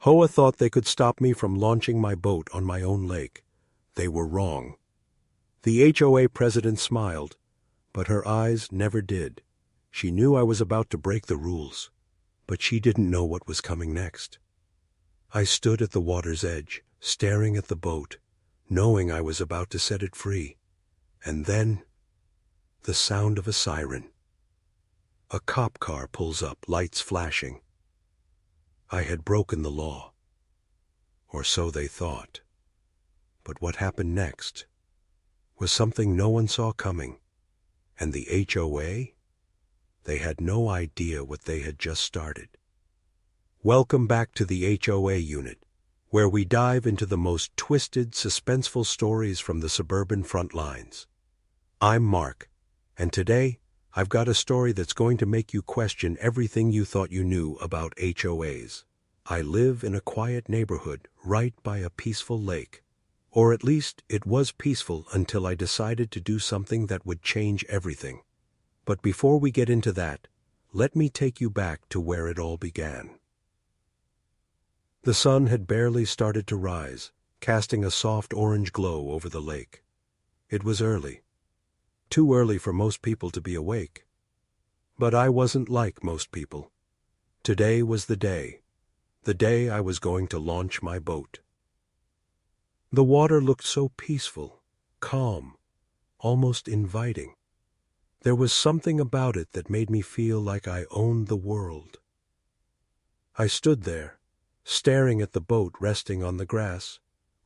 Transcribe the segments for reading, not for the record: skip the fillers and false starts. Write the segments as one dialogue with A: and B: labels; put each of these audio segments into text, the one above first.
A: HOA thought they could stop me from launching my boat on my own lake. They were wrong. The HOA president smiled, but her eyes never did. She knew I was about to break the rules, but she didn't know what was coming next. I stood at the water's edge, staring at the boat, knowing I was about to set it free. And then, the sound of a siren. A cop car pulls up, lights flashing. I had broken the law. Or so they thought. But what happened next was something no one saw coming. And the HOA? They had no idea what they had just started. Welcome back to the HOA unit, where we dive into the most twisted, suspenseful stories from the suburban front lines. I'm Mark, and today I've got a story that's going to make you question everything you thought you knew about HOAs. I live in a quiet neighborhood right by a peaceful lake. Or at least it was peaceful until I decided to do something that would change everything. But before we get into that, let me take you back to where it all began. The sun had barely started to rise, casting a soft orange glow over the lake. It was early. Too early for most people to be awake. But I wasn't like most people. Today was the day I was going to launch my boat. The water looked so peaceful, calm, almost inviting. There was something about it that made me feel like I owned the world. I stood there, staring at the boat resting on the grass,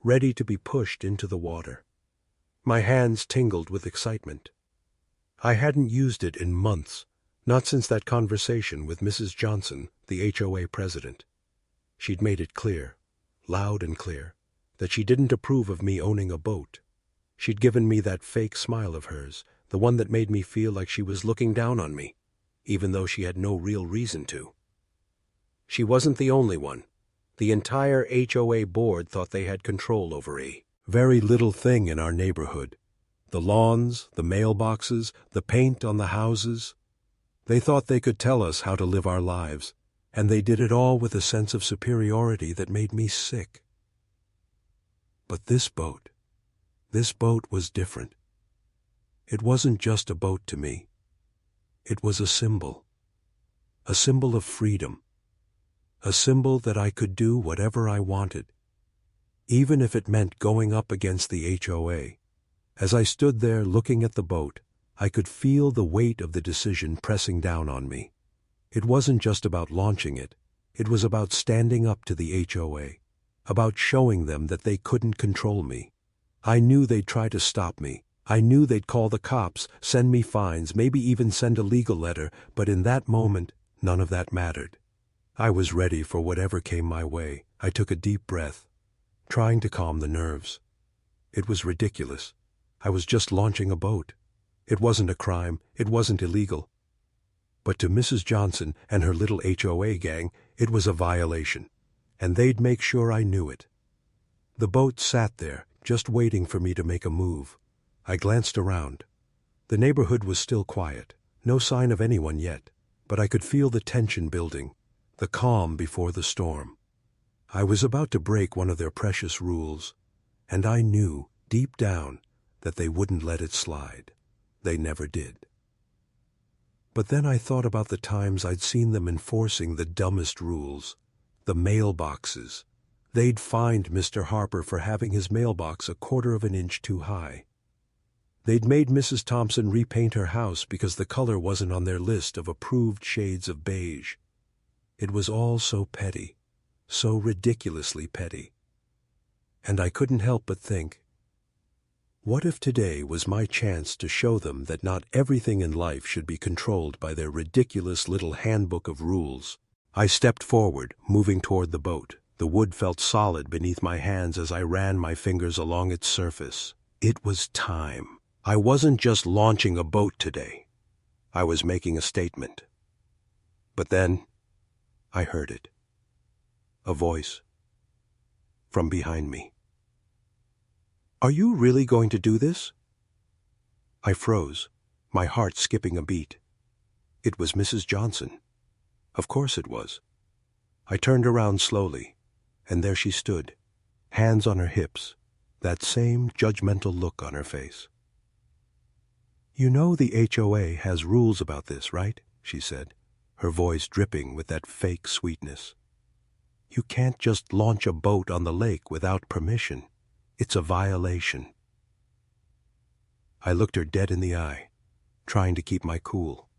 A: ready to be pushed into the water. My hands tingled with excitement. I hadn't used it in months, not since that conversation with Mrs. Johnson, the HOA president. She'd made it clear, loud and clear, that she didn't approve of me owning a boat. She'd given me that fake smile of hers, the one that made me feel like she was looking down on me, even though she had no real reason to. She wasn't the only one. The entire HOA board thought they had control over a very little thing in our neighborhood. The lawns, the mailboxes, the paint on the houses. They thought they could tell us how to live our lives, and they did it all with a sense of superiority that made me sick. But this boat was different. It wasn't just a boat to me. It was a symbol of freedom, a symbol that I could do whatever I wanted, even if it meant going up against the HOA. As I stood there looking at the boat, I could feel the weight of the decision pressing down on me. It wasn't just about launching it. It was about standing up to the HOA, about showing them that they couldn't control me. I knew they'd try to stop me. I knew they'd call the cops, send me fines, maybe even send a legal letter, but in that moment, none of that mattered. I was ready for whatever came my way. I took a deep breath, trying to calm the nerves. It was ridiculous. I was just launching a boat. It wasn't a crime. It wasn't illegal. But to Mrs. Johnson and her little HOA gang, it was a violation, and they'd make sure I knew it. The boat sat there, just waiting for me to make a move. I glanced around. The neighborhood was still quiet, no sign of anyone yet, but I could feel the tension building, the calm before the storm. I was about to break one of their precious rules, and I knew, deep down, that they wouldn't let it slide. They never did. But then I thought about the times I'd seen them enforcing the dumbest rules, the mailboxes. They'd fined Mr. Harper for having his mailbox a quarter of an inch too high. They'd made Mrs. Thompson repaint her house because the color wasn't on their list of approved shades of beige. It was all so petty, so ridiculously petty. And I couldn't help but think, what if today was my chance to show them that not everything in life should be controlled by their ridiculous little handbook of rules? I stepped forward, moving toward the boat. The wood felt solid beneath my hands as I ran my fingers along its surface. It was time. I wasn't just launching a boat today. I was making a statement. But then, I heard it. A voice. From behind me. "Are you really going to do this?" I froze, my heart skipping a beat. It was Mrs. Johnson. Of course it was. I turned around slowly. and there she stood, hands on her hips, that same judgmental look on her face. "You know the HOA has rules about this, right?" she said, her voice dripping with that fake sweetness. "You can't just launch a boat on the lake without permission. It's a violation." I looked her dead in the eye, trying to keep my cool.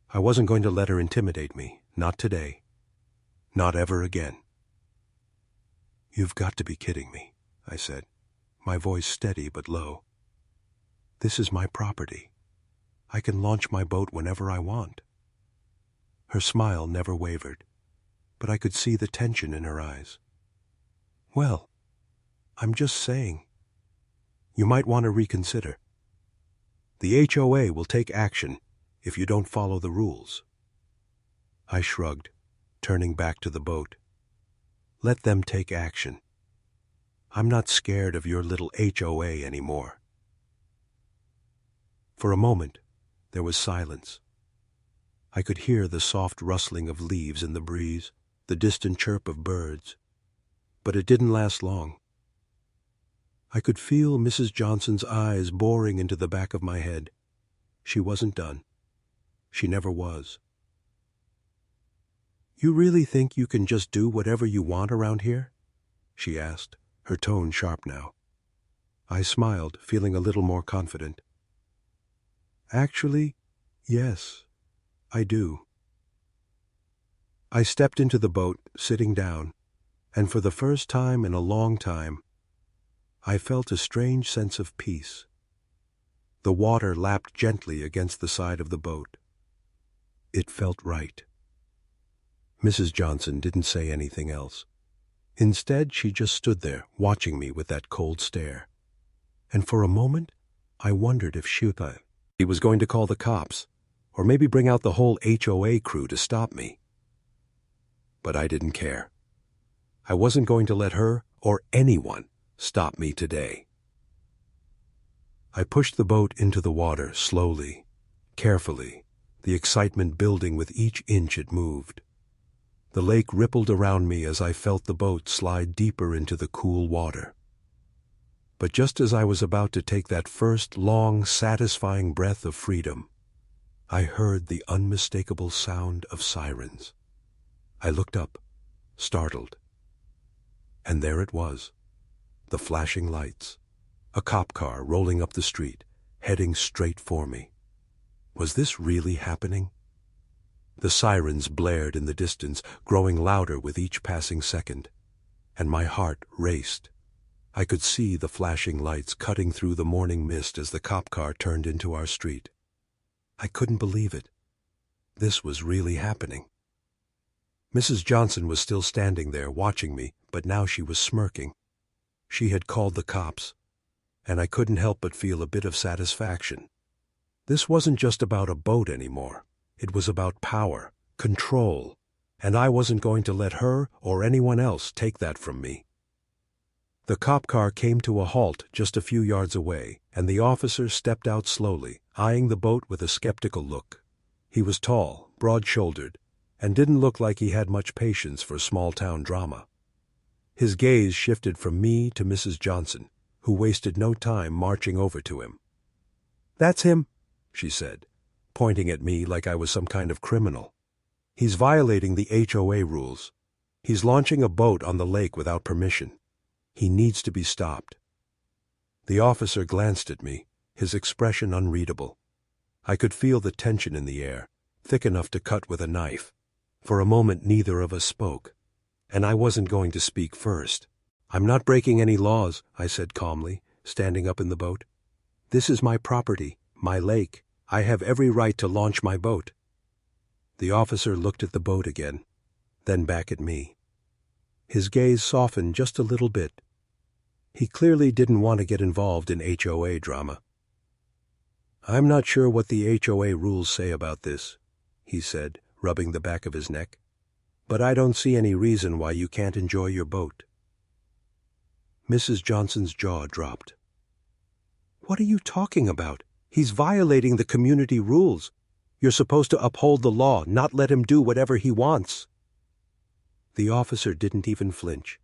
A: I wasn't going to let her intimidate me, not today, not ever again. "You've got to be kidding me," I said, my voice steady but low. "This is my property. I can launch my boat whenever I want." Her smile never wavered, but I could see the tension in her eyes. "Well, I'm just saying. You might want to reconsider. The HOA will take action if you don't follow the rules." I shrugged, turning back to the boat. "Let them take action. I'm not scared of your little HOA anymore." For a moment, there was silence. I could hear the soft rustling of leaves in the breeze, the distant chirp of birds. But it didn't last long. I could feel Mrs. Johnson's eyes boring into the back of my head. She wasn't done. She never was. "You really think you can just do whatever you want around here?" she asked, her tone sharp now. I smiled, feeling a little more confident. "Actually, yes, I do." I stepped into the boat, sitting down, and for the first time in a long time, I felt a strange sense of peace. The water lapped gently against the side of the boat. It felt right. Mrs. Johnson didn't say anything else. Instead, she just stood there, watching me with that cold stare. And for a moment, I wondered if she was going to call the cops, or maybe bring out the whole HOA crew to stop me. But I didn't care. I wasn't going to let her or anyone stop me today. I pushed the boat into the water slowly, carefully, the excitement building with each inch it moved. The lake rippled around me as I felt the boat slide deeper into the cool water. But just as I was about to take that first long, satisfying breath of freedom, I heard the unmistakable sound of sirens. I looked up, startled. And there it was, the flashing lights, a cop car rolling up the street, heading straight for me. Was this really happening? The sirens blared in the distance, growing louder with each passing second, and my heart raced. I could see the flashing lights cutting through the morning mist as the cop car turned into our street. I couldn't believe it. This was really happening. Mrs. Johnson was still standing there watching me, but now she was smirking. She had called the cops, and I couldn't help but feel a bit of satisfaction. This wasn't just about a boat anymore. It was about power, control, and I wasn't going to let her or anyone else take that from me. The cop car came to a halt just a few yards away, and the officer stepped out slowly, eyeing the boat with a skeptical look. He was tall, broad-shouldered, and didn't look like he had much patience for small-town drama. His gaze shifted from me to Mrs. Johnson, who wasted no time marching over to him. "That's him," she said, pointing at me like I was some kind of criminal. "He's violating the HOA rules. He's launching a boat on the lake without permission. He needs to be stopped." The officer glanced at me, his expression unreadable. I could feel the tension in the air, thick enough to cut with a knife. For a moment neither of us spoke, and I wasn't going to speak first. "I'm not breaking any laws," I said calmly, standing up in the boat. "This is my property, my lake. I have every right to launch my boat." The officer looked at the boat again, then back at me. His gaze softened just a little bit. He clearly didn't want to get involved in HOA drama. "I'm not sure what the HOA rules say about this," he said, rubbing the back of his neck, "but I don't see any reason why you can't enjoy your boat." Mrs. Johnson's jaw dropped. "What are you talking about? He's violating the community rules. You're supposed to uphold the law, not let him do whatever he wants." The officer didn't even flinch.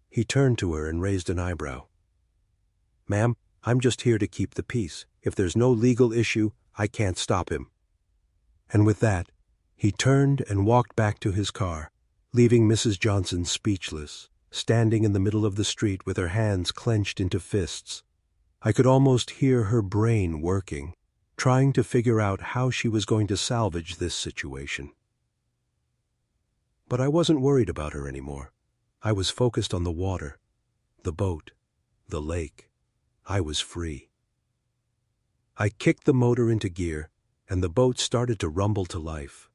A: He turned to her and raised an eyebrow. "Ma'am, I'm just here to keep the peace. If there's no legal issue, I can't stop him." And with that, he turned and walked back to his car, leaving Mrs. Johnson speechless, standing in the middle of the street with her hands clenched into fists. I could almost hear her brain working, trying to figure out how she was going to salvage this situation. But I wasn't worried about her anymore. I was focused on the water, the boat, the lake. I was free. I kicked the motor into gear, and the boat started to rumble to life.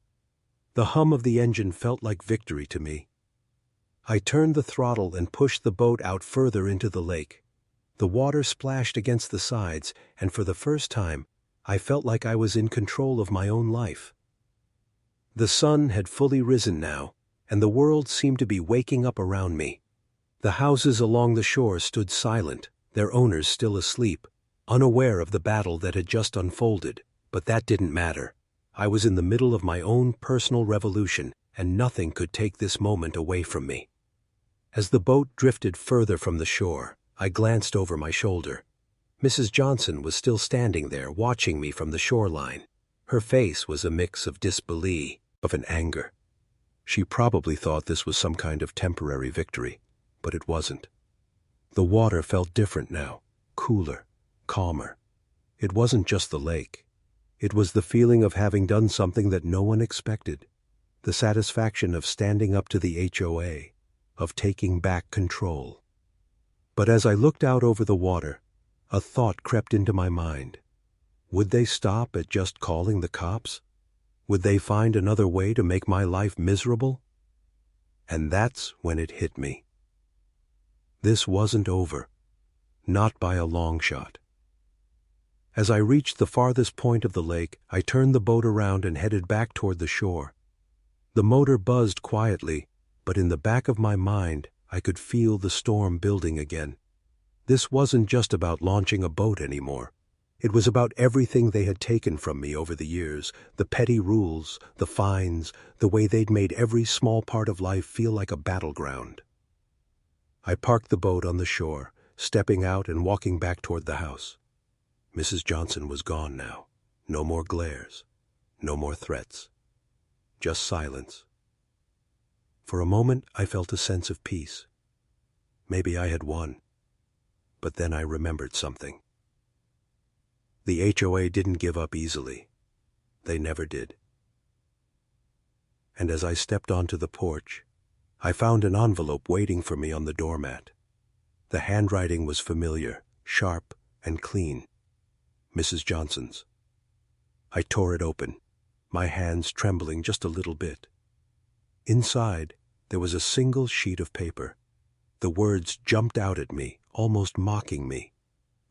A: The hum of the engine felt like victory to me. I turned the throttle and pushed the boat out further into the lake. The water splashed against the sides, and for the first time, I felt like I was in control of my own life. The sun had fully risen now, and the world seemed to be waking up around me. The houses along the shore stood silent, their owners still asleep, unaware of the battle that had just unfolded. But that didn't matter. I was in the middle of my own personal revolution, and nothing could take this moment away from me. As the boat drifted further from the shore, I glanced over my shoulder. Mrs. Johnson was still standing there, watching me from the shoreline. Her face was a mix of disbelief, of an anger. She probably thought this was some kind of temporary victory, but it wasn't. The water felt different now, cooler, calmer. It wasn't just the lake. It was the feeling of having done something that no one expected, the satisfaction of standing up to the HOA, of taking back control. But as I looked out over the water, a thought crept into my mind. Would they stop at just calling the cops? Would they find another way to make my life miserable? And that's when it hit me. This wasn't over, not by a long shot. As I reached the farthest point of the lake, I turned the boat around and headed back toward the shore. The motor buzzed quietly, but in the back of my mind, I could feel the storm building again. This wasn't just about launching a boat anymore. It was about everything they had taken from me over the years, the petty rules, the fines, the way they'd made every small part of life feel like a battleground. I parked the boat on the shore, stepping out and walking back toward the house. Mrs. Johnson was gone now. No more glares, no more threats. Just silence. For a moment, I felt a sense of peace. Maybe I had won. But then I remembered something. The HOA didn't give up easily. They never did. And as I stepped onto the porch, I found an envelope waiting for me on the doormat. The handwriting was familiar, sharp, and clean. Mrs. Johnson's. I tore it open, my hands trembling just a little bit. Inside, there was a single sheet of paper. The words jumped out at me, almost mocking me.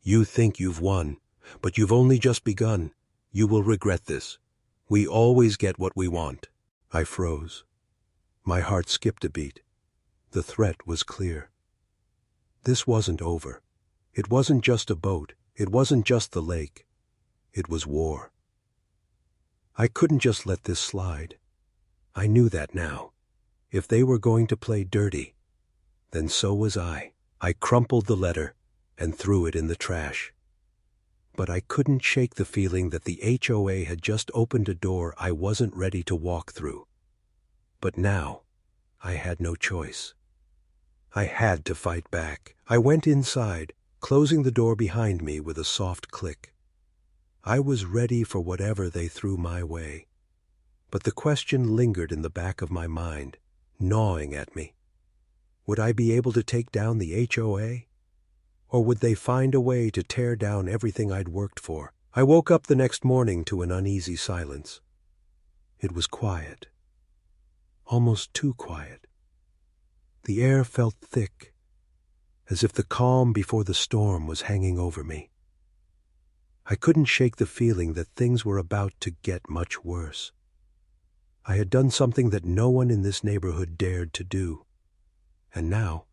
A: "You think you've won, but you've only just begun. You will regret this. We always get what we want." I froze. My heart skipped a beat. The threat was clear. This wasn't over. It wasn't just a boat. It wasn't just the lake. It was war. I couldn't just let this slide. I knew that now. If they were going to play dirty, then so was I. I crumpled the letter and threw it in the trash. But I couldn't shake the feeling that the HOA had just opened a door I wasn't ready to walk through. But now, I had no choice. I had to fight back. I went inside, closing the door behind me with a soft click. I was ready for whatever they threw my way. But the question lingered in the back of my mind, gnawing at me. Would I be able to take down the HOA? Or would they find a way to tear down everything I'd worked for? I woke up the next morning to an uneasy silence. It was quiet. Almost too quiet. The air felt thick, as if the calm before the storm was hanging over me. I couldn't shake the feeling that things were about to get much worse. I had done something that no one in this neighborhood dared to do. And now,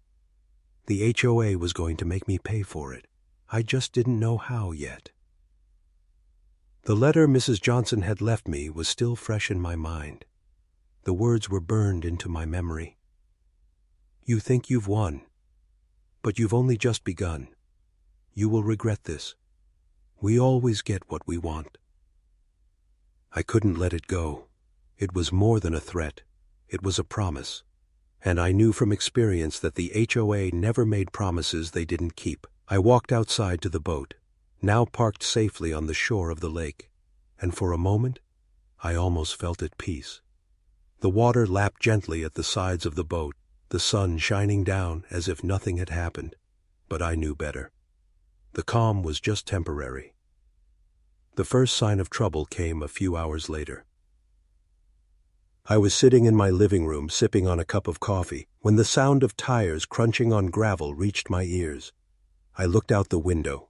A: the HOA was going to make me pay for it. I just didn't know how yet. The letter Mrs. Johnson had left me was still fresh in my mind. The words were burned into my memory. You think you've won, but you've only just begun. You will regret this. We always get what we want. I couldn't let it go. It was more than a threat. It was a promise. And I knew from experience that the HOA never made promises they didn't keep. I walked outside to the boat, now parked safely on the shore of the lake, and for a moment, I almost felt at peace. The water lapped gently at the sides of the boat, the sun shining down as if nothing had happened. But I knew better. The calm was just temporary. The first sign of trouble came a few hours later. I was sitting in my living room sipping on a cup of coffee when the sound of tires crunching on gravel reached my ears. I looked out the window,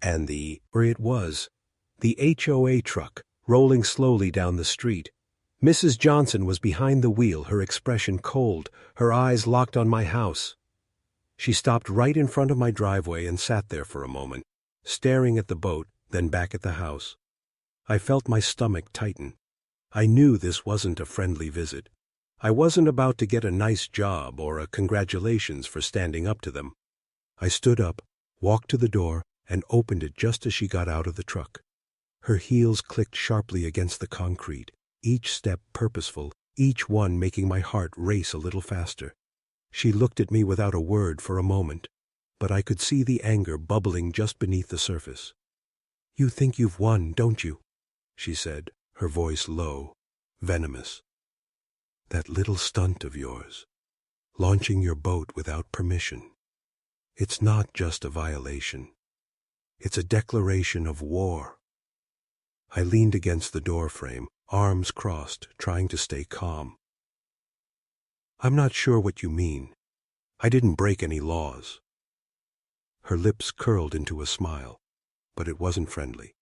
A: and the HOA truck, rolling slowly down the street. Mrs. Johnson was behind the wheel, her expression cold, her eyes locked on my house. She stopped right in front of my driveway and sat there for a moment, staring at the boat, then back at the house. I felt my stomach tighten. I knew this wasn't a friendly visit. I wasn't about to get a nice job or a congratulations for standing up to them. I stood up, walked to the door, and opened it just as she got out of the truck. Her heels clicked sharply against the concrete, each step purposeful, each one making my heart race a little faster. She looked at me without a word for a moment, but I could see the anger bubbling just beneath the surface. "You think you've won, don't you?" she said, her voice low, venomous. "That little stunt of yours, launching your boat without permission. It's not just a violation. It's a declaration of war." I leaned against the door frame, arms crossed, trying to stay calm. "I'm not sure what you mean. I didn't break any laws." Her lips curled into a smile, but it wasn't friendly.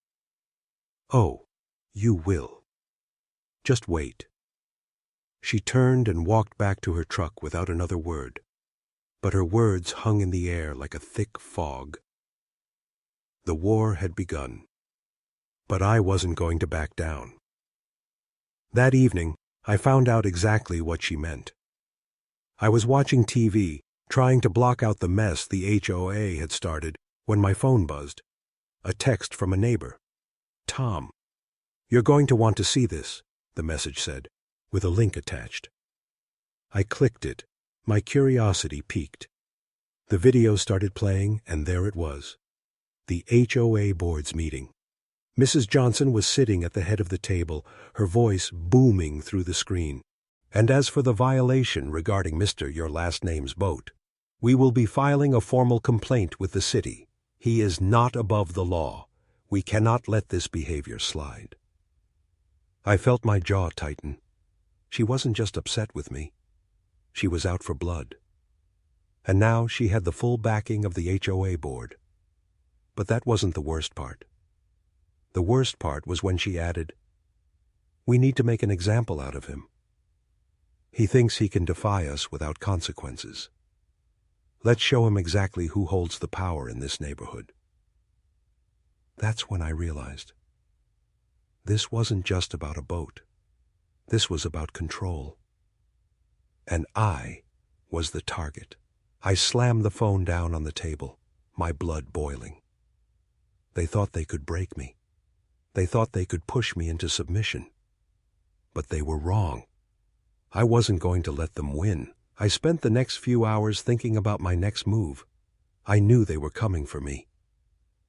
A: "Oh, you will. Just wait." She turned and walked back to her truck without another word, but her words hung in the air like a thick fog. The war had begun, but I wasn't going to back down. That evening, I found out exactly what she meant. I was watching TV, trying to block out the mess the HOA had started, when my phone buzzed. A text from a neighbor. "Tom, you're going to want to see this," the message said, with a link attached. I clicked it, my curiosity piqued. The video started playing, and there it was. The HOA board's meeting. Mrs. Johnson was sitting at the head of the table, her voice booming through the screen. "And as for the violation regarding Mr. Your Last Name's boat, we will be filing a formal complaint with the city. He is not above the law. We cannot let this behavior slide." I felt my jaw tighten. She wasn't just upset with me. She was out for blood. And now she had the full backing of the HOA board. But that wasn't the worst part. The worst part was when she added, "We need to make an example out of him. He thinks he can defy us without consequences. Let's show him exactly who holds the power in this neighborhood." That's when I realized. This wasn't just about a boat. This was about control. And I was the target. I slammed the phone down on the table, my blood boiling. They thought they could break me. They thought they could push me into submission. But they were wrong. I wasn't going to let them win. I spent the next few hours thinking about my next move. I knew they were coming for me.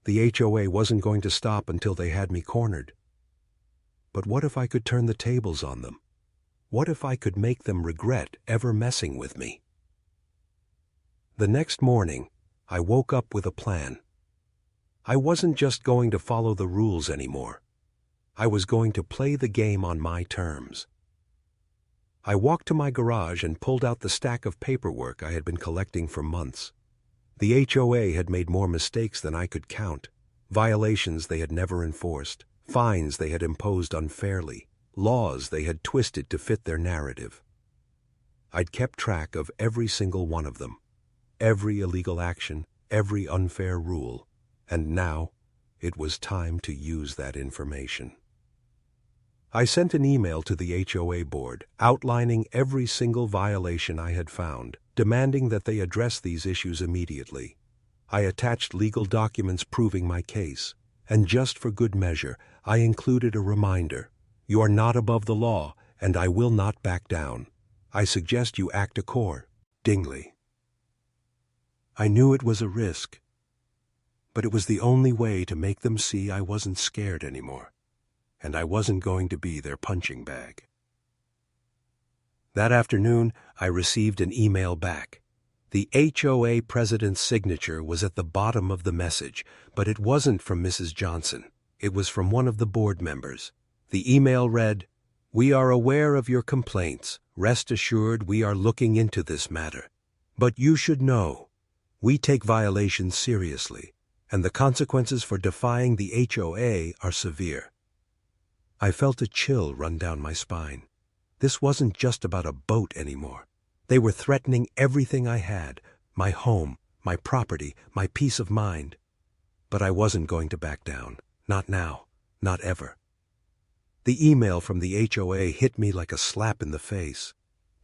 A: The HOA wasn't going to stop until they had me cornered. But what if I could turn the tables on them? What if I could make them regret ever messing with me? The next morning, I woke up with a plan. I wasn't just going to follow the rules anymore. I was going to play the game on my terms. I walked to my garage and pulled out the stack of paperwork I had been collecting for months. The HOA had made more mistakes than I could count, violations they had never enforced, fines they had imposed unfairly, laws they had twisted to fit their narrative. I'd kept track of every single one of them, every illegal action, every unfair rule, and now it was time to use that information. I sent an email to the HOA board outlining every single violation I had found, demanding that they address these issues immediately. I attached legal documents proving my case, and just for good measure, I included a reminder. You are not above the law, and I will not back down. I suggest you act accordingly. I knew it was a risk, but it was the only way to make them see I wasn't scared anymore, and I wasn't going to be their punching bag. That afternoon, I received an email back. The HOA president's signature was at the bottom of the message, but it wasn't from Mrs. Johnson. It was from one of the board members. The email read, "We are aware of your complaints. Rest assured we are looking into this matter. But you should know, we take violations seriously, and the consequences for defying the HOA are severe." I felt a chill run down my spine. This wasn't just about a boat anymore. They were threatening everything I had, my home, my property, my peace of mind. But I wasn't going to back down. Not now. Not ever. The email from the HOA hit me like a slap in the face.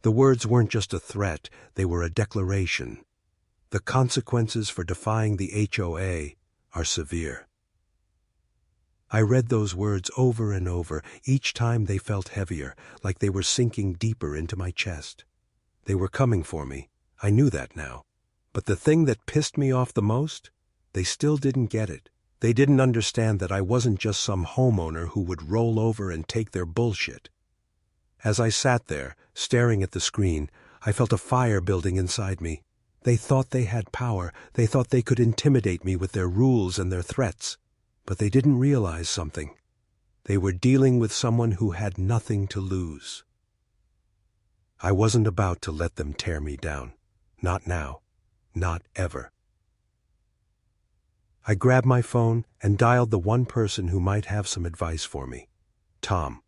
A: The words weren't just a threat, they were a declaration. The consequences for defying the HOA are severe. I read those words over and over. Each time they felt heavier, like they were sinking deeper into my chest. They were coming for me. I knew that now. But the thing that pissed me off the most? They still didn't get it. They didn't understand that I wasn't just some homeowner who would roll over and take their bullshit. As I sat there, staring at the screen, I felt a fire building inside me. They thought they had power. They thought they could intimidate me with their rules and their threats. But they didn't realize something. They were dealing with someone who had nothing to lose. I wasn't about to let them tear me down. Not now. Not ever. I grabbed my phone and dialed the one person who might have some advice for me. Tom.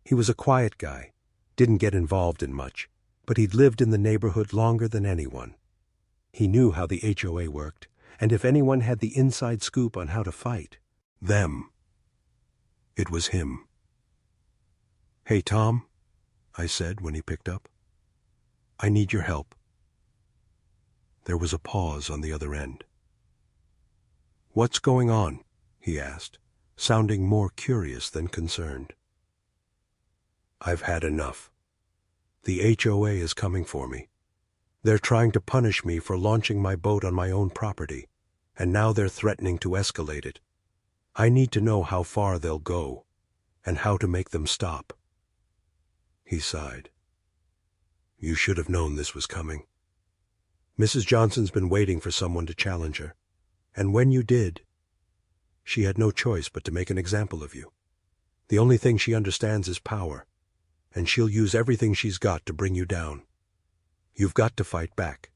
A: He was a quiet guy, didn't get involved in much, but he'd lived in the neighborhood longer than anyone. He knew how the HOA worked, and if anyone had the inside scoop on how to fight them, it was him. "Hey, Tom," I said when he picked up. "I need your help." There was a pause on the other end. "What's going on?" he asked, sounding more curious than concerned. "I've had enough. The HOA is coming for me. They're trying to punish me for launching my boat on my own property, and now they're threatening to escalate it. I need to know how far they'll go, and how to make them stop." He sighed. "You should have known this was coming. Mrs. Johnson's been waiting for someone to challenge her, and when you did, she had no choice but to make an example of you. The only thing she understands is power, and she'll use everything she's got to bring you down. You've got to fight back,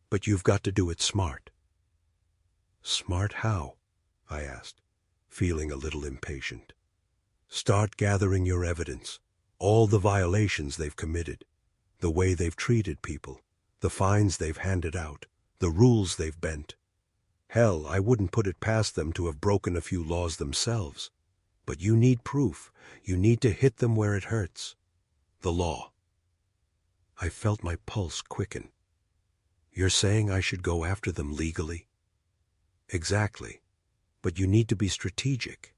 A: but you've got to do it smart." "Smart how?" I asked, feeling a little impatient. "Start gathering your evidence, all the violations they've committed, the way they've treated people, the fines they've handed out, the rules they've bent. Hell, I wouldn't put it past them to have broken a few laws themselves. But you need proof. You need to hit them where it hurts. The law." I felt my pulse quicken. "You're saying I should go after them legally?" "Exactly. But you need to be strategic.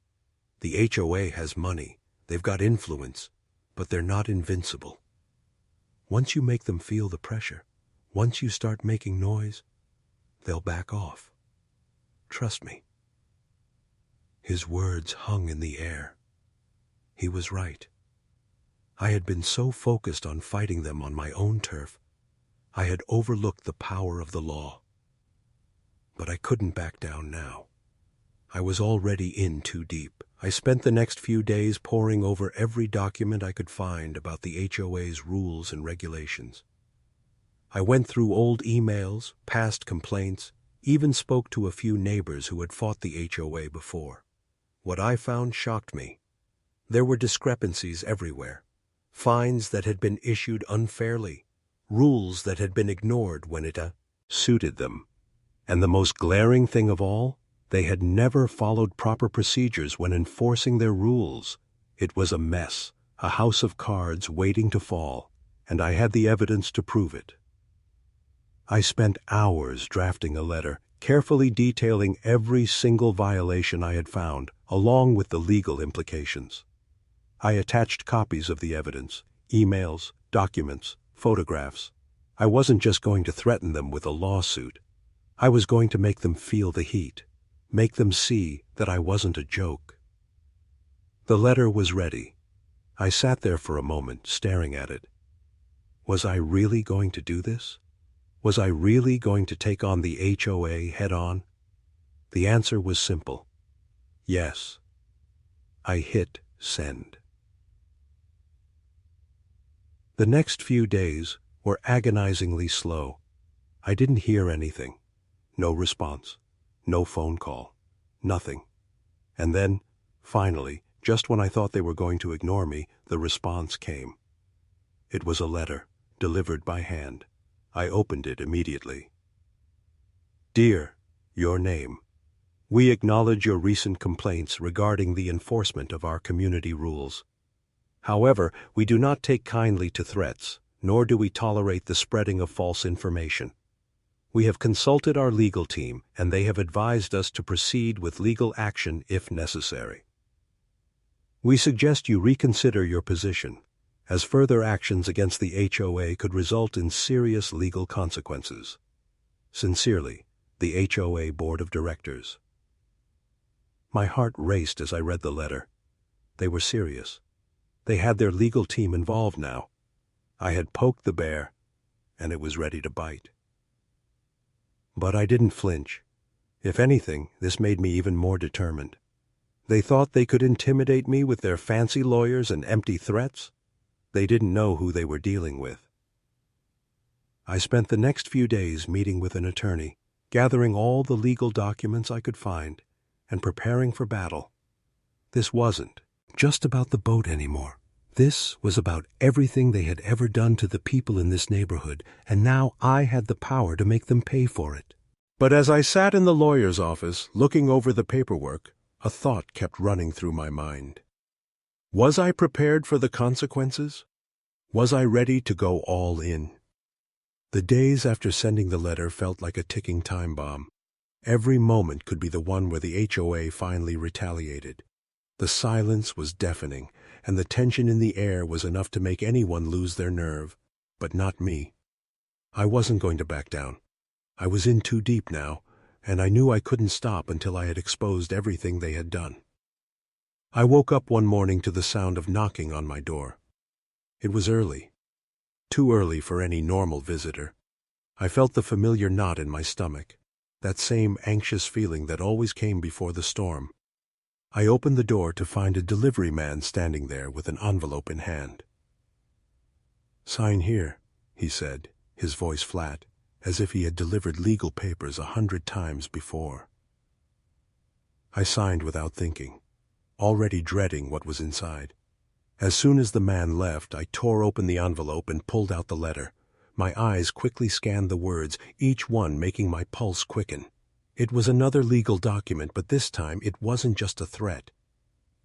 A: The HOA has money. They've got influence. But they're not invincible. Once you make them feel the pressure, once you start making noise, they'll back off. Trust me." His words hung in the air. He was right. I had been so focused on fighting them on my own turf, I had overlooked the power of the law. But I couldn't back down now. I was already in too deep. I spent the next few days poring over every document I could find about the HOA's rules and regulations. I went through old emails, past complaints, even spoke to a few neighbors who had fought the HOA before. What I found shocked me. There were discrepancies everywhere. Fines that had been issued unfairly, rules that had been ignored when it suited them. And the most glaring thing of all, they had never followed proper procedures when enforcing their rules. It was a mess, a house of cards waiting to fall, and I had the evidence to prove it. I spent hours drafting a letter, carefully detailing every single violation I had found, along with the legal implications. I attached copies of the evidence, emails, documents, photographs. I wasn't just going to threaten them with a lawsuit. I was going to make them feel the heat, make them see that I wasn't a joke. The letter was ready. I sat there for a moment, staring at it. Was I really going to do this? Was I really going to take on the HOA head-on? The answer was simple. Yes. I hit send. The next few days were agonizingly slow. I didn't hear anything. No response. No phone call. Nothing. And then, finally, just when I thought they were going to ignore me, the response came. It was a letter, delivered by hand. I opened it immediately. Dear, your name. We acknowledge your recent complaints regarding the enforcement of our community rules. However, we do not take kindly to threats, nor do we tolerate the spreading of false information. We have consulted our legal team, and they have advised us to proceed with legal action if necessary. We suggest you reconsider your position, as further actions against the HOA could result in serious legal consequences. Sincerely, the HOA Board of Directors. My heart raced as I read the letter. They were serious. They had their legal team involved now. I had poked the bear, and it was ready to bite. But I didn't flinch. If anything, this made me even more determined. They thought they could intimidate me with their fancy lawyers and empty threats? They didn't know who they were dealing with. I spent the next few days meeting with an attorney, gathering all the legal documents I could find, and preparing for battle. This wasn't just about the boat anymore. This was about everything they had ever done to the people in this neighborhood, and now I had the power to make them pay for it. But as I sat in the lawyer's office, looking over the paperwork, a thought kept running through my mind. Was I prepared for the consequences? Was I ready to go all in? The days after sending the letter felt like a ticking time bomb. Every moment could be the one where the HOA finally retaliated. The silence was deafening, and the tension in the air was enough to make anyone lose their nerve, but not me. I wasn't going to back down. I was in too deep now, and I knew I couldn't stop until I had exposed everything they had done. I woke up one morning to the sound of knocking on my door. It was early. Too early for any normal visitor. I felt the familiar knot in my stomach, that same anxious feeling that always came before the storm. I opened the door to find a delivery man standing there with an envelope in hand. "Sign here," he said, his voice flat, as if he had delivered legal papers 100 times before. I signed without thinking, already dreading what was inside. As soon as the man left, I tore open the envelope and pulled out the letter. My eyes quickly scanned the words, each one making my pulse quicken. It was another legal document, but this time it wasn't just a threat.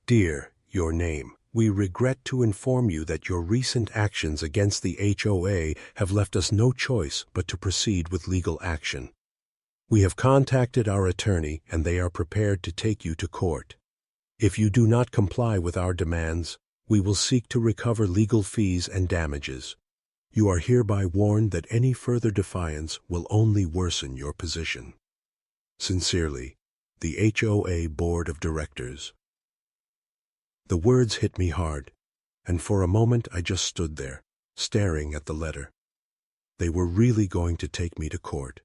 A: Dear, your name. We regret to inform you that your recent actions against the HOA have left us no choice but to proceed with legal action. We have contacted our attorney, and they are prepared to take you to court. If you do not comply with our demands, we will seek to recover legal fees and damages. You are hereby warned that any further defiance will only worsen your position. Sincerely, the HOA Board of Directors. The words hit me hard, and for a moment I just stood there, staring at the letter. They were really going to take me to court.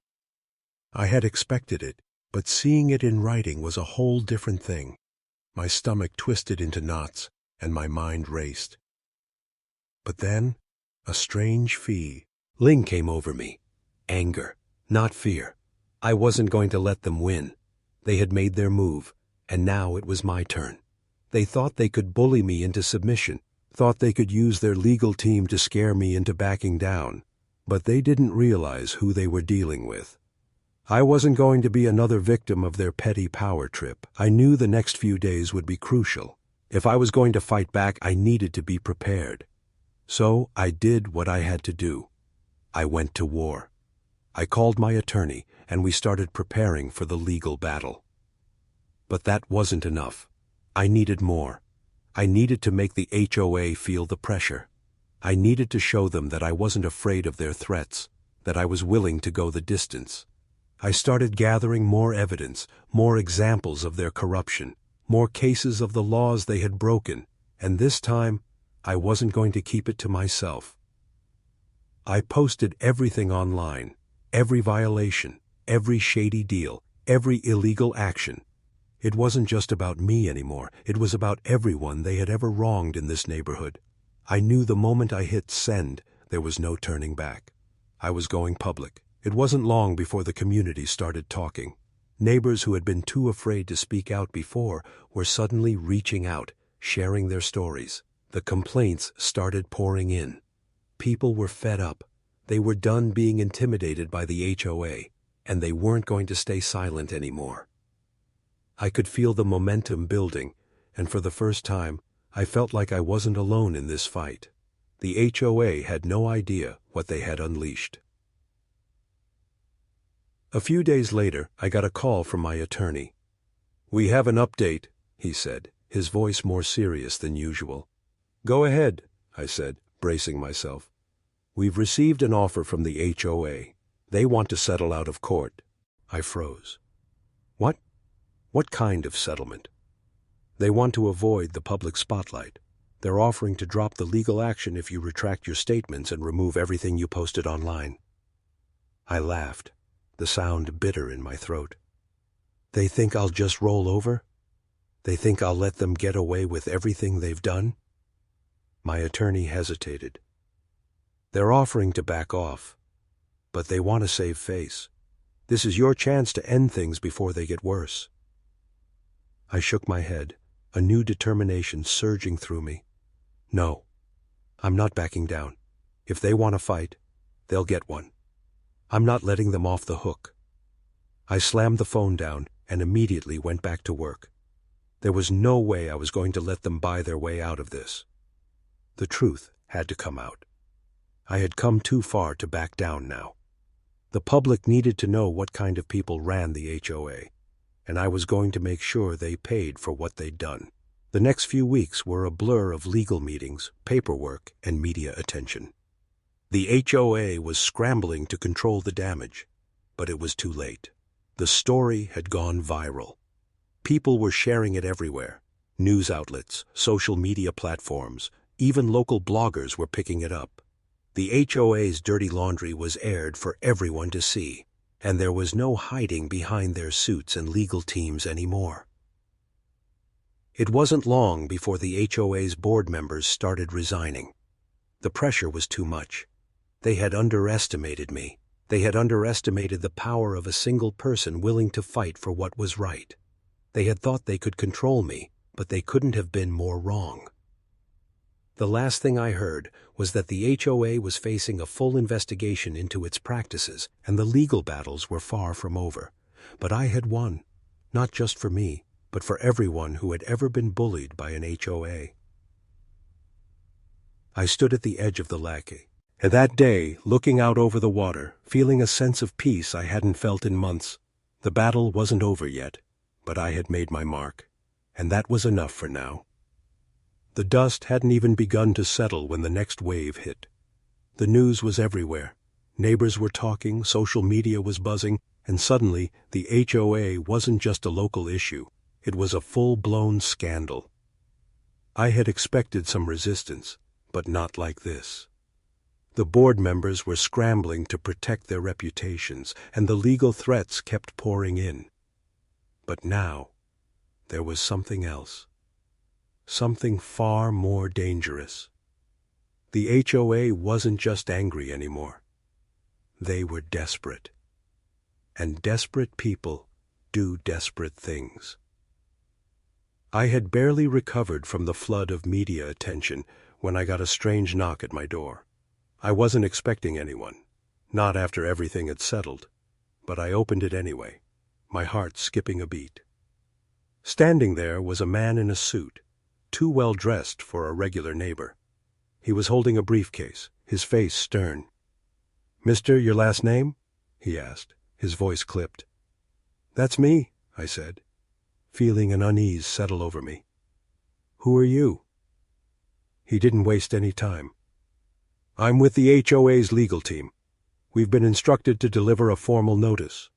A: I had expected it, but seeing it in writing was a whole different thing. My stomach twisted into knots, and my mind raced. But then, a strange feeling came over me. Anger, not fear. I wasn't going to let them win. They had made their move, and now it was my turn. They thought they could bully me into submission, thought they could use their legal team to scare me into backing down. But they didn't realize who they were dealing with. I wasn't going to be another victim of their petty power trip. I knew the next few days would be crucial. If I was going to fight back, I needed to be prepared. So I did what I had to do. I went to war. I called my attorney, and we started preparing for the legal battle. But that wasn't enough. I needed more. I needed to make the HOA feel the pressure. I needed to show them that I wasn't afraid of their threats, that I was willing to go the distance. I started gathering more evidence, more examples of their corruption, more cases of the laws they had broken, and this time, I wasn't going to keep it to myself. I posted everything online, every violation, every shady deal, every illegal action. It wasn't just about me anymore, it was about everyone they had ever wronged in this neighborhood. I knew the moment I hit send, there was no turning back. I was going public. It wasn't long before the community started talking. Neighbors who had been too afraid to speak out before were suddenly reaching out, sharing their stories. The complaints started pouring in. People were fed up. They were done being intimidated by the HOA, and they weren't going to stay silent anymore. I could feel the momentum building, and for the first time, I felt like I wasn't alone in this fight. The HOA had no idea what they had unleashed. A few days later, I got a call from my attorney. "We have an update," he said, his voice more serious than usual. "Go ahead," I said, bracing myself. "We've received an offer from the HOA. They want to settle out of court." I froze. What? What kind of settlement? They want to avoid the public spotlight. They're offering to drop the legal action if you retract your statements and remove everything you posted online. I laughed, the sound bitter in my throat. They think I'll just roll over? They think I'll let them get away with everything they've done? My attorney hesitated. They're offering to back off, but they want to save face. This is your chance to end things before they get worse. I shook my head, a new determination surging through me. No, I'm not backing down. If they want to fight, they'll get one. I'm not letting them off the hook. I slammed the phone down and immediately went back to work. There was no way I was going to let them buy their way out of this. The truth had to come out. I had come too far to back down now. The public needed to know what kind of people ran the HOA, and I was going to make sure they paid for what they'd done. The next few weeks were a blur of legal meetings, paperwork, and media attention. The HOA was scrambling to control the damage, but it was too late. The story had gone viral. People were sharing it everywhere. News outlets, social media platforms, even local bloggers were picking it up. The HOA's dirty laundry was aired for everyone to see, and there was no hiding behind their suits and legal teams anymore. It wasn't long before the HOA's board members started resigning. The pressure was too much. They had underestimated me. They had underestimated the power of a single person willing to fight for what was right. They had thought they could control me, but they couldn't have been more wrong. The last thing I heard was that the HOA was facing a full investigation into its practices, and the legal battles were far from over. But I had won, not just for me, but for everyone who had ever been bullied by an HOA. I stood at the edge of the lake, and that day, looking out over the water, feeling a sense of peace I hadn't felt in months. The battle wasn't over yet, but I had made my mark, and that was enough for now. The dust hadn't even begun to settle when the next wave hit. The news was everywhere. Neighbors were talking, social media was buzzing, and suddenly the HOA wasn't just a local issue. It was a full-blown scandal. I had expected some resistance, but not like this. The board members were scrambling to protect their reputations, and the legal threats kept pouring in. But now, there was something else. Something far more dangerous. The HOA wasn't just angry anymore. They were desperate. And desperate people do desperate things. I had barely recovered from the flood of media attention when I got a strange knock at my door. I wasn't expecting anyone, not after everything had settled, but I opened it anyway, my heart skipping a beat. Standing there was a man in a suit, too well dressed for a regular neighbor. He was holding a briefcase, his face stern. "Mister, your last name?" he asked. His voice clipped. "That's me," I said, feeling an unease settle over me. "Who are you?" He didn't waste any time. "I'm with the HOA's legal team. We've been instructed to deliver a formal notice."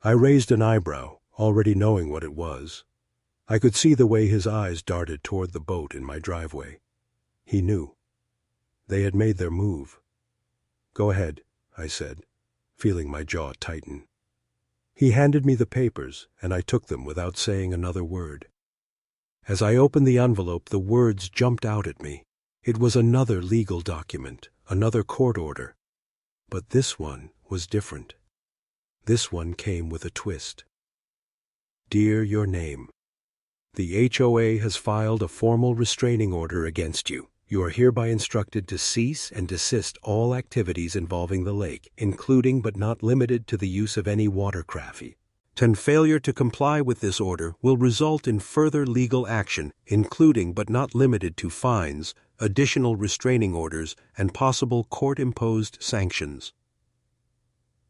A: I raised an eyebrow, already knowing what it was. I could see the way his eyes darted toward the boat in my driveway. He knew. They had made their move. "Go ahead," I said, feeling my jaw tighten. He handed me the papers, and I took them without saying another word. As I opened the envelope, the words jumped out at me. It was another legal document, another court order. But this one was different. This one came with a twist. "Dear your name. The HOA has filed a formal restraining order against you. You are hereby instructed to cease and desist all activities involving the lake, including but not limited to the use of any watercraft. And failure to comply with this order will result in further legal action, including but not limited to fines, additional restraining orders, and possible court-imposed sanctions.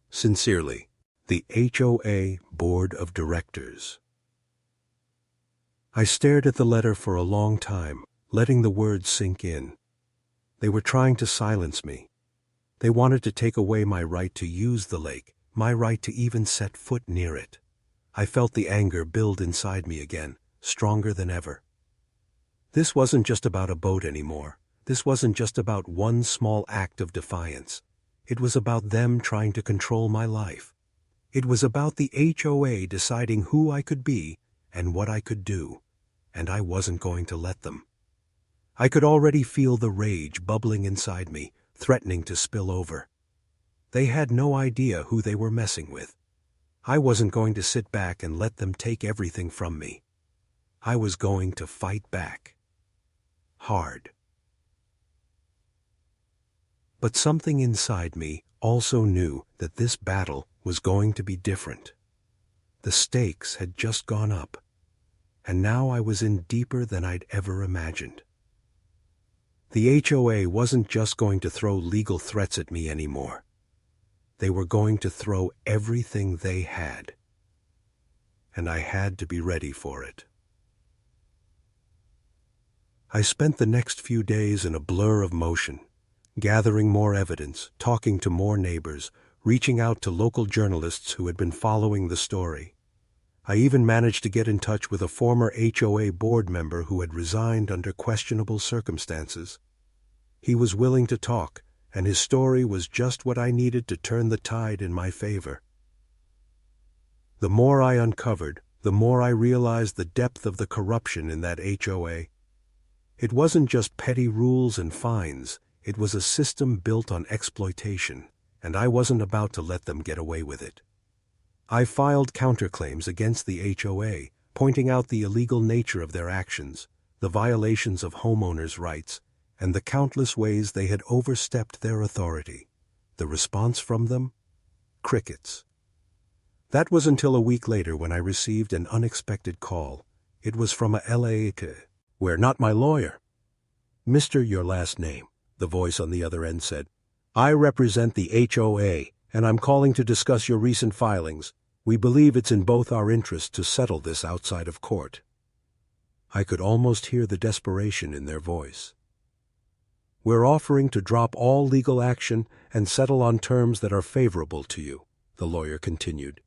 A: Sincerely, the HOA Board of Directors." I stared at the letter for a long time, letting the words sink in. They were trying to silence me. They wanted to take away my right to use the lake, my right to even set foot near it. I felt the anger build inside me again, stronger than ever. This wasn't just about a boat anymore. This wasn't just about one small act of defiance. It was about them trying to control my life. It was about the HOA deciding who I could be and what I could do, and I wasn't going to let them. I could already feel the rage bubbling inside me, threatening to spill over. They had no idea who they were messing with. I wasn't going to sit back and let them take everything from me. I was going to fight back. Hard. But something inside me also knew that this battle was going to be different. The stakes had just gone up, and now I was in deeper than I'd ever imagined. The HOA wasn't just going to throw legal threats at me anymore. They were going to throw everything they had. And I had to be ready for it. I spent the next few days in a blur of motion, gathering more evidence, talking to more neighbors, reaching out to local journalists who had been following the story. I even managed to get in touch with a former HOA board member who had resigned under questionable circumstances. He was willing to talk, and his story was just what I needed to turn the tide in my favor. The more I uncovered, the more I realized the depth of the corruption in that HOA. It wasn't just petty rules and fines, it was a system built on exploitation, and I wasn't about to let them get away with it. I filed counterclaims against the HOA, pointing out the illegal nature of their actions, the violations of homeowners' rights, and the countless ways they had overstepped their authority. The response from them? Crickets. That was until a week later when I received an unexpected call. It was from a LA, where not my lawyer. "Mr. Your last name," the voice on the other end said. "I represent the HOA, and I'm calling to discuss your recent filings. We believe it's in both our interests to settle this outside of court." I could almost hear the desperation in their voice. "We're offering to drop all legal action and settle on terms that are favorable to you," the lawyer continued,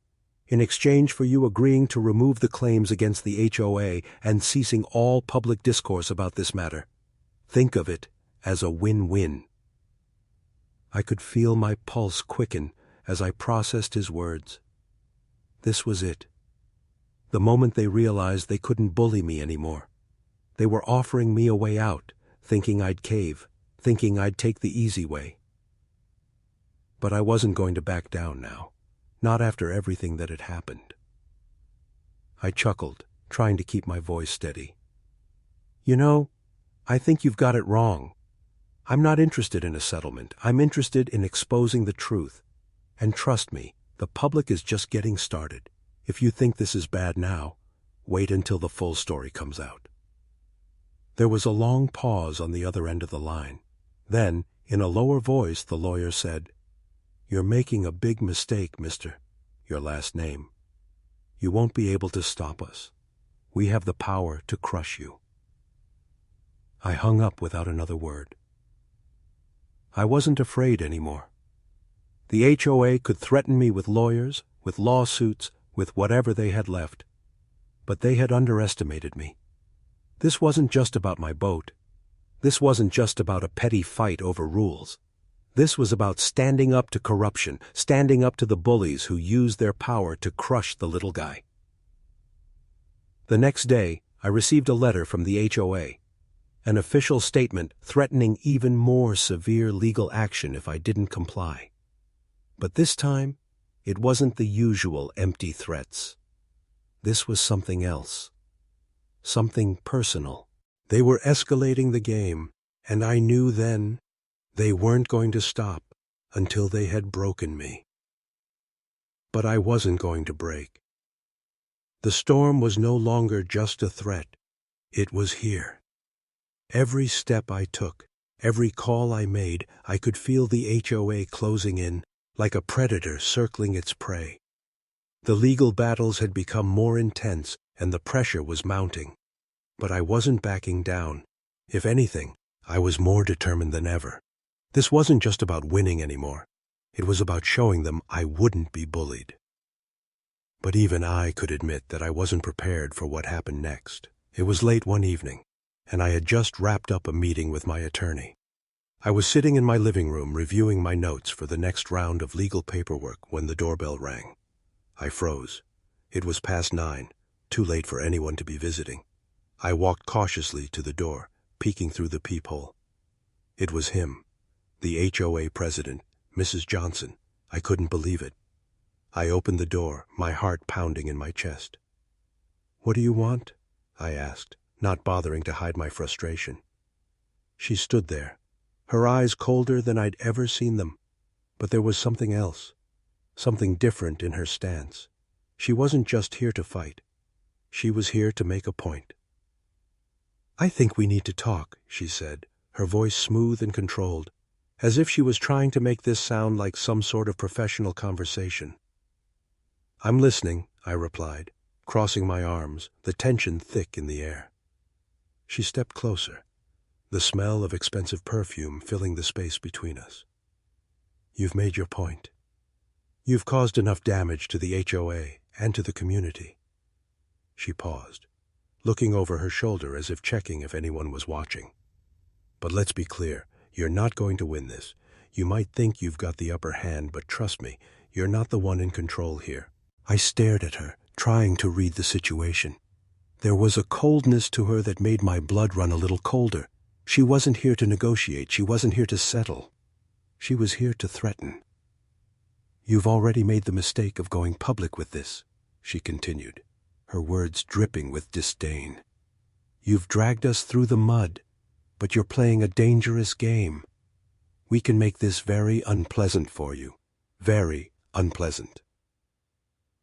A: "in exchange for you agreeing to remove the claims against the HOA and ceasing all public discourse about this matter. Think of it as a win-win." I could feel my pulse quicken as I processed his words. This was it. The moment they realized they couldn't bully me anymore. They were offering me a way out, thinking I'd cave, thinking I'd take the easy way. But I wasn't going to back down now, not after everything that had happened. I chuckled, trying to keep my voice steady. "You know, I think you've got it wrong. I'm not interested in a settlement. I'm interested in exposing the truth. And trust me, the public is just getting started. If you think this is bad now, wait until the full story comes out." There was a long pause on the other end of the line. Then, in a lower voice, the lawyer said, "You're making a big mistake, mister. Your last name. You won't be able to stop us. We have the power to crush you." I hung up without another word. I wasn't afraid anymore. The HOA could threaten me with lawyers, with lawsuits, with whatever they had left. But they had underestimated me. This wasn't just about my boat. This wasn't just about a petty fight over rules. This was about standing up to corruption, standing up to the bullies who used their power to crush the little guy. The next day, I received a letter from the HOA, an official statement threatening even more severe legal action if I didn't comply. But this time, it wasn't the usual empty threats. This was something else. Something personal. They were escalating the game, and I knew then they weren't going to stop until they had broken me. But I wasn't going to break. The storm was no longer just a threat. It was here. Every step I took, every call I made, I could feel the HOA closing in, like a predator circling its prey. The legal battles had become more intense, and the pressure was mounting. But I wasn't backing down. If anything, I was more determined than ever. This wasn't just about winning anymore. It was about showing them I wouldn't be bullied. But even I could admit that I wasn't prepared for what happened next. It was late one evening, and I had just wrapped up a meeting with my attorney. I was sitting in my living room reviewing my notes for the next round of legal paperwork when the doorbell rang. I froze. It was past 9, too late for anyone to be visiting. I walked cautiously to the door, peeking through the peephole. It was him, the HOA president, Mrs. Johnson. I couldn't believe it. I opened the door, my heart pounding in my chest. "What do you want?" I asked, not bothering to hide my frustration. She stood there, her eyes colder than I'd ever seen them. But there was something else, something different in her stance. She wasn't just here to fight. She was here to make a point. "I think we need to talk," she said, her voice smooth and controlled, as if she was trying to make this sound like some sort of professional conversation. "I'm listening," I replied, crossing my arms, the tension thick in the air. She stepped closer, the smell of expensive perfume filling the space between us. "You've made your point. You've caused enough damage to the HOA and to the community." She paused, looking over her shoulder as if checking if anyone was watching. "But let's be clear, you're not going to win this. You might think you've got the upper hand, but trust me, you're not the one in control here." I stared at her, trying to read the situation. There was a coldness to her that made my blood run a little colder. She wasn't here to negotiate. She wasn't here to settle. She was here to threaten. "You've already made the mistake of going public with this," she continued, her words dripping with disdain. "You've dragged us through the mud, but you're playing a dangerous game. We can make this very unpleasant for you. Very unpleasant."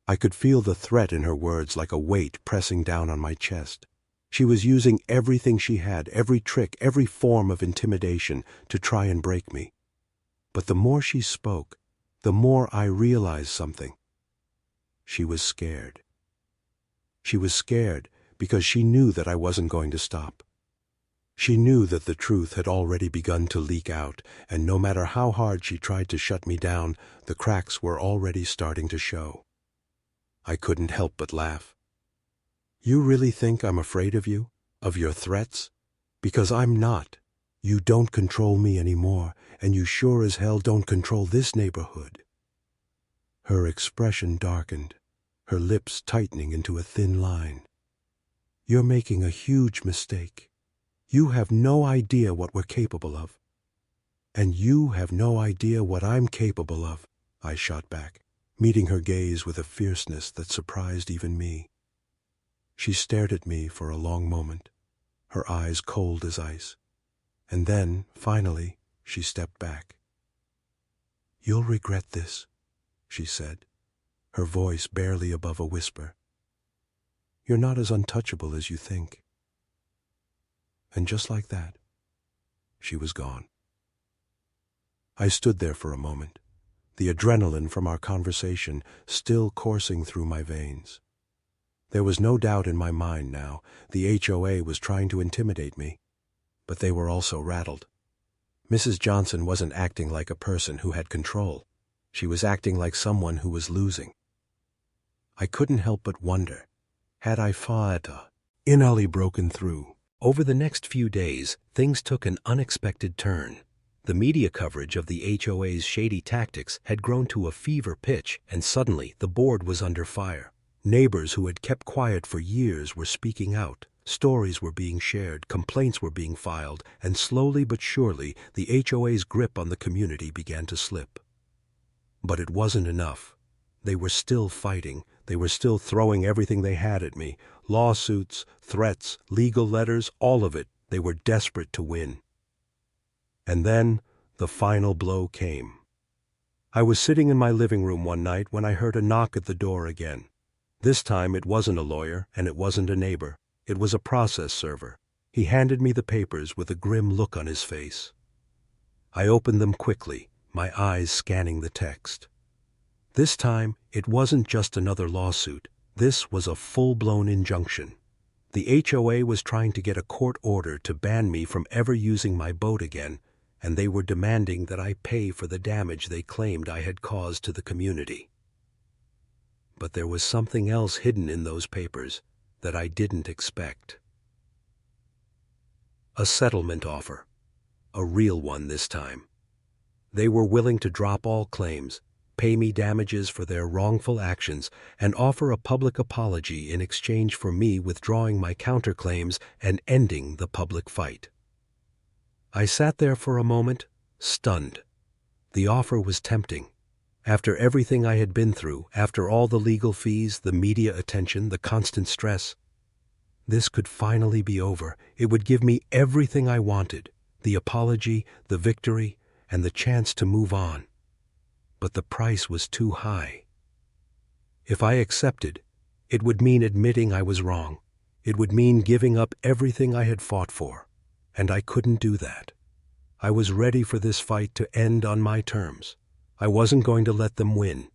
A: I could feel the threat in her words like a weight pressing down on my chest. She was using everything she had, every trick, every form of intimidation to try and break me. But the more she spoke, the more I realized something. She was scared. She was scared because she knew that I wasn't going to stop. She knew that the truth had already begun to leak out, and no matter how hard she tried to shut me down, the cracks were already starting to show. I couldn't help but laugh. "You really think I'm afraid of you? Of your threats? Because I'm not. You don't control me anymore, and you sure as hell don't control this neighborhood." Her expression darkened, her lips tightening into a thin line. "You're making a huge mistake. You have no idea what we're capable of." "And you have no idea what I'm capable of," I shot back, meeting her gaze with a fierceness that surprised even me. She stared at me for a long moment, her eyes cold as ice. And then, finally, she stepped back. "You'll regret this," she said, her voice barely above a whisper. "You're not as untouchable as you think." And just like that, she was gone. I stood there for a moment, the adrenaline from our conversation still coursing through my veins. There was no doubt in my mind now. The HOA was trying to intimidate me, but they were also rattled. Mrs. Johnson wasn't acting like a person who had control. She was acting like someone who was losing. I couldn't help but wonder, had I finally broken through? Over the next few days, things took an unexpected turn. The media coverage of the HOA's shady tactics had grown to a fever pitch, and suddenly the board was under fire. Neighbors who had kept quiet for years were speaking out. Stories were being shared, complaints were being filed, and slowly but surely the HOA's grip on the community began to slip. But it wasn't enough. They were still fighting. They were still throwing everything they had at me. Lawsuits, threats, legal letters, all of it. They were desperate to win. And then the final blow came. I was sitting in my living room one night when I heard a knock at the door again. This time it wasn't a lawyer and it wasn't a neighbor. It was a process server. He handed me the papers with a grim look on his face. I opened them quickly, my eyes scanning the text. This time it wasn't just another lawsuit. This was a full-blown injunction. The HOA was trying to get a court order to ban me from ever using my boat again, and they were demanding that I pay for the damage they claimed I had caused to the community. But there was something else hidden in those papers that I didn't expect. A settlement offer. A real one this time. They were willing to drop all claims, pay me damages for their wrongful actions, and offer a public apology in exchange for me withdrawing my counterclaims and ending the public fight. I sat there for a moment, stunned. The offer was tempting. After everything I had been through, after all the legal fees, the media attention, the constant stress, this could finally be over. It would give me everything I wanted, the apology, the victory, and the chance to move on. But the price was too high. If I accepted, it would mean admitting I was wrong. It would mean giving up everything I had fought for, and I couldn't do that. I was ready for this fight to end on my terms. I wasn't going to let them win.